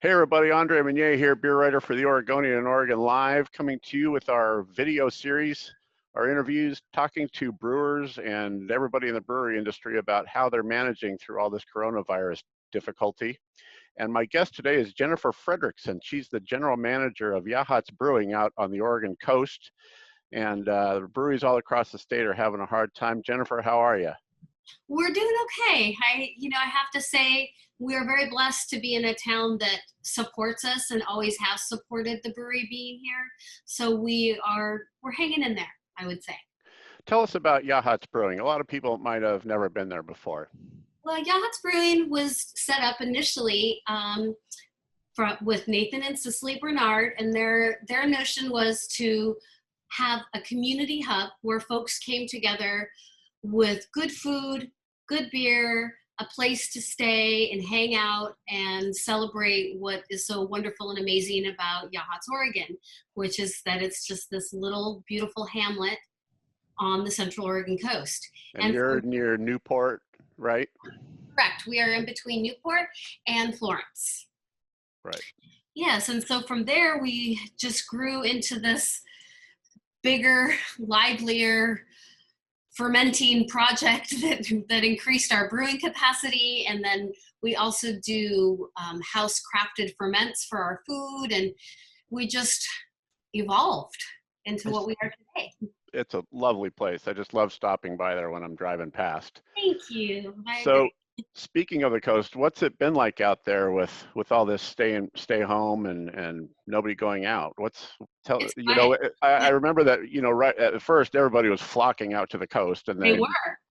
Hey everybody, Andre Meunier here, beer writer for the Oregonian and Oregon Live, coming to you with our video series, our interviews, talking to brewers and everybody in the brewery industry about how they're managing through all this coronavirus difficulty. And my guest today is Jennifer Frecricksen. She's the general manager of Yachats Brewing out on the Oregon coast. And the breweries all across the state are having a hard time. Jennifer, how are you? We're doing okay. I have to say we are very blessed to be in a town that supports us and always has supported the brewery being here. So we're hanging in there, I would say. Tell us about Yachats Brewing. A lot of people might have never been there before. Well, Yachats Brewing was set up initially with Nathan and Cicely Bernard, and their notion was to have a community hub where folks came together with good food, good beer, a place to stay and hang out and celebrate what is so wonderful and amazing about Yachats, Oregon, which is that it's just this little beautiful hamlet on the Central Oregon coast. And you're near Newport, right? Correct. We are in between Newport and Florence. Right. Yes, and so from there we just grew into this bigger, livelier, fermenting project that increased our brewing capacity. And then we also do house crafted ferments for our food. And we just evolved into what we are today. It's a lovely place. I just love stopping by there when I'm driving past. Thank you. So speaking of the coast, what's it been like out there with all this stay home and nobody going out? I remember that, right at first everybody was flocking out to the coast and they were.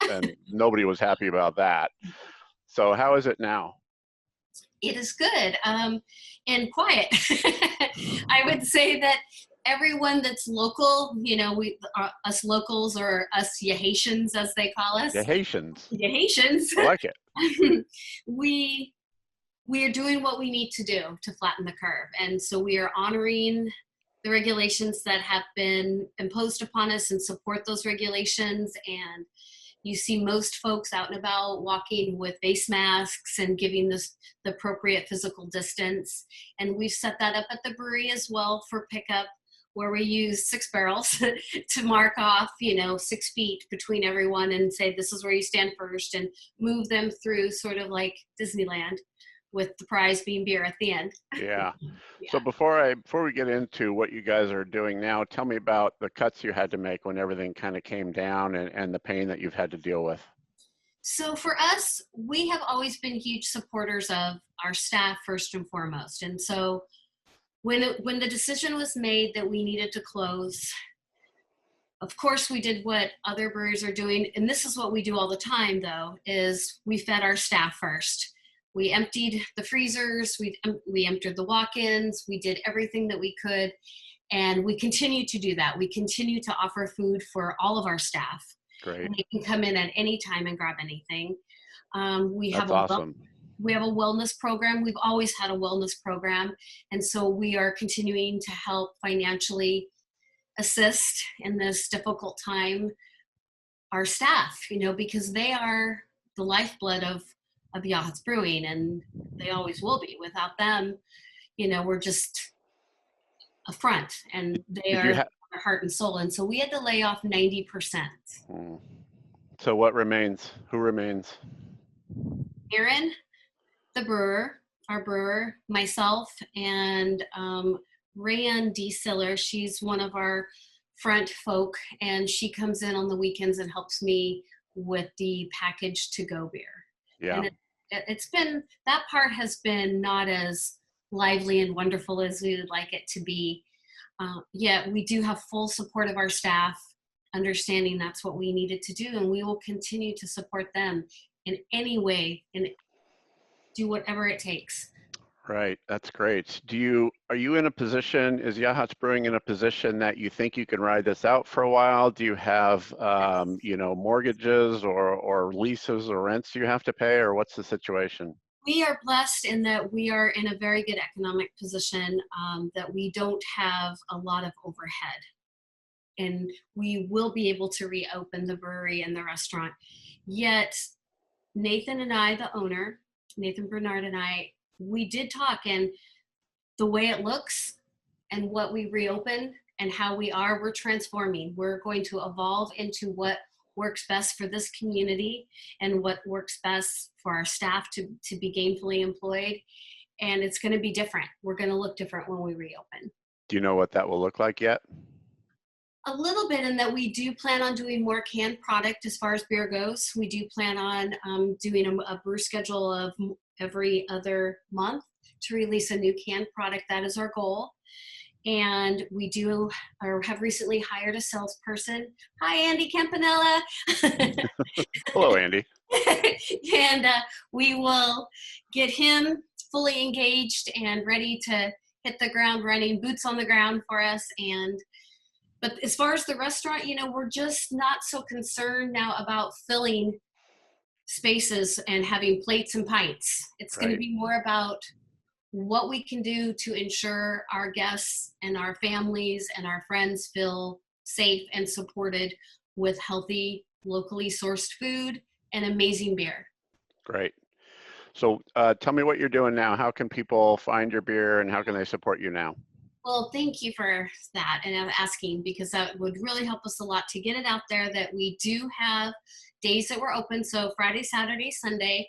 And nobody was happy about that. So how is it now? It is good and quiet. I would say that everyone that's local, us locals, or us Yahatians as they call us. Yahatians. I like it. We are doing what we need to do to flatten the curve. And so we are honoring the regulations that have been imposed upon us and support those regulations. And you see most folks out and about walking with face masks and giving the appropriate physical distance. And we've set that up at the brewery as well for pickup, where we use 6 barrels to mark off, 6 feet between everyone and say, this is where you stand first, and move them through sort of like Disneyland, with the prize being beer at the end. Yeah. So before we get into what you guys are doing now, tell me about the cuts you had to make when everything kind of came down and the pain that you've had to deal with. So for us, we have always been huge supporters of our staff first and foremost. And so when the decision was made that we needed to close, of course we did what other breweries are doing. And this is what we do all the time, though, is we fed our staff first. We emptied the freezers, we emptied the walk-ins, we did everything that we could, and we continue to do that. We continue to offer food for all of our staff. Great. And they can come in at any time and grab anything. That's awesome. We have a wellness program. We've always had a wellness program. And so we are continuing to help financially assist in this difficult time our staff, because they are the lifeblood of Yachats Brewing, and they always will be. Without them, we're just a front, and they are our heart and soul. And so we had to lay off 90%. So what remains? Who remains? Aaron, the brewer, our brewer, myself, and Rayanne D. Siller. She's one of our front folk, and she comes in on the weekends and helps me with the package to go beer. Yeah. And it's been, that part has been not as lively and wonderful as we would like it to be. Yet we do have full support of our staff, understanding that's what we needed to do, and we will continue to support them in any way and do whatever it takes. Right, that's great. Are you in a position, is Yachats Brewing in a position that you think you can ride this out for a while? Do you have, mortgages or leases or rents you have to pay, or what's the situation? We are blessed in that we are in a very good economic position, that we don't have a lot of overhead. And we will be able to reopen the brewery and the restaurant. Yet Nathan and I, the owner, Nathan Bernard and I, we did talk, and the way it looks and what we reopen and how we're transforming. We're going to evolve into what works best for this community and what works best for our staff to be gainfully employed. And it's going to be different. We're going to look different when we reopen. Do you know what that will look like yet? A little bit, in that we do plan on doing more canned product as far as beer goes. We do plan on doing a brew schedule of every other month to release a new canned product. That is our goal. And we do or have recently hired a salesperson. Hi, Andy Campanella. Hello, Andy. And we will get him fully engaged and ready to hit the ground running, boots on the ground for us. But as far as the restaurant, we're just not so concerned now about filling spaces and having plates and pints. It's going to be more about what we can do to ensure our guests and our families and our friends feel safe and supported with healthy, locally sourced food and amazing beer. Great. So tell me what you're doing now. How can people find your beer and how can they support you now? Well, thank you for that and asking, because that would really help us a lot to get it out there that we do have days that we're open. So Friday, Saturday, Sunday,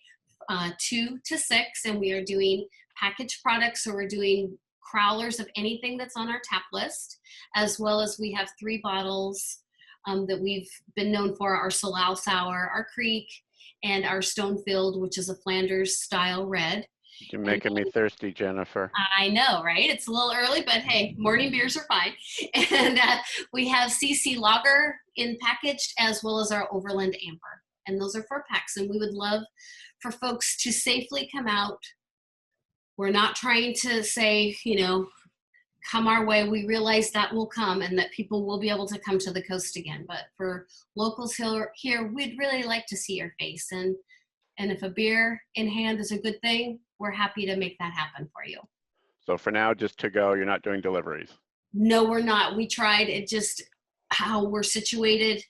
2 to 6, and we are doing packaged products. So we're doing crowlers of anything that's on our tap list, as well as we have 3 bottles that we've been known for: our Solal Sour, our Creek, and our Stonefield, which is a Flanders style red. You're making me thirsty, Jennifer. I know, right? It's a little early, but hey, morning beers are fine. And we have CC Lager in packaged, as well as our Overland Amber. And those are 4-packs. And we would love for folks to safely come out. We're not trying to say, come our way. We realize that will come and that people will be able to come to the coast again. But for locals here, we'd really like to see your face. And if a beer in hand is a good thing, we're happy to make that happen for you. So for now, just to go, you're not doing deliveries? No, we're not. We tried. It just, how we're situated,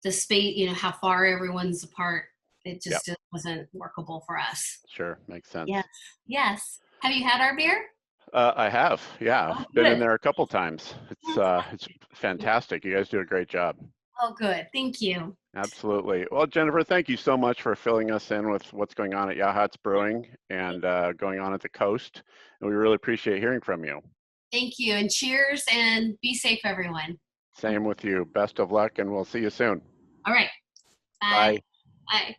the space, how far everyone's apart, it just wasn't workable for us. Sure, makes sense. Yes, yes. Have you had our beer? I have, yeah. Oh, been in there a couple times. It's fantastic. You guys do a great job. Oh, good. Thank you. Absolutely. Well, Jennifer, thank you so much for filling us in with what's going on at Yachats Brewing and going on at the coast. And we really appreciate hearing from you. Thank you. And cheers, and be safe, everyone. Same with you. Best of luck, and we'll see you soon. All right. Bye. Bye.